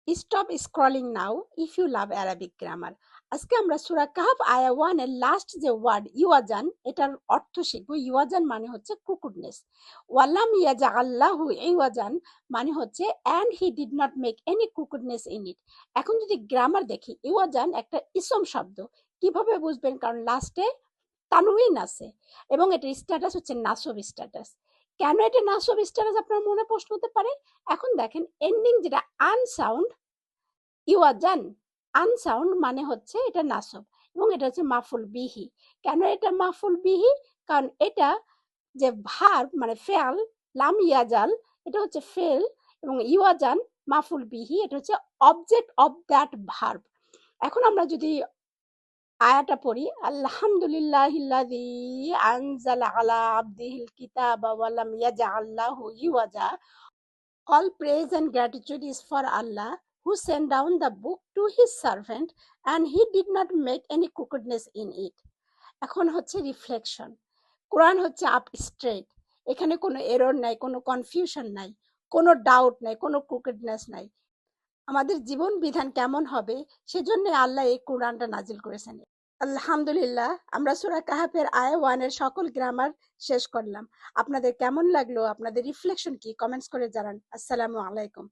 Stop scrolling now if you love Arabic grammar. আজকে আমরা সূরা কাহফ আয়া 1 এর লাস্ট যে ওয়ার্ড ইওয়াজান, এটার অর্থ শিখব। ইওয়াজান মানে হচ্ছে ক্রুকুডনেস। ওয়ালাম ইয়াজআল্লাহু ইওয়াজান মানে হচ্ছে and he did not make any crookedness in it. এখন যদি গ্রামার দেখি, ইওয়াজান একটা ইসম শব্দ। কিভাবে বুঝবেন? কারণ লাস্টে তানউইন আছে এবং এটার স্ট্যাটাস হচ্ছে নাসব স্ট্যাটাস। কেন এটা নাসব স্ট্যাটাস আপনার মনে প্রশ্ন হতে পারে। এখন দেখেন এন্ডিং যেটা আনসাউন্ড, ইওয়াজান, আনসাউন্ড মানে হচ্ছে এটা নাসব এবং এটা হচ্ছে মাফুল বিহি। কেন এটা মাফুল বিহি? কারণ এটা যে ভার্ব মানে ফেল, লাম ইয়াজাল, এটা হচ্ছে ফেল এবং ইওয়াজান মাফুল বিহি, এটা হচ্ছে অবজেক্ট অফ দ্যাট ভার্ব। এখন আমরা যদি আয়াটা পড়ি, আলহামদুলিল্লাহিল্লাযী আনজালা আলা আবদিহিল কিতাবা ওয়া লাম ইয়াজআল লাহু ইওয়াজা। All praise and gratitude is for Allah who sent down the book to his servant and he did not make any crookedness in it. এখন হচ্ছে রিফ্লেকশন। কোরআন হচ্ছে আপ স্ট্রেট, এখানে কোনো এরর নাই, কোনো কনফিউশন নাই, কোনো ডাউট নাই, কোনো ক্রুকেডনেস নাই। আমাদের জীবন বিধান কেমন হবে সেজন্য আল্লাহ এই কোরআনটা নাজিল করেছেন। আলহামদুলিল্লাহ, আমরা সূরা কাহাফের আয়া 1 এর সকল গ্রামার শেষ করলাম। আপনাদের কেমন লাগলো? আপনাদের রিফ্লেকশন কি? কমেন্টস করে জানান। আসসালামু আলাইকুম।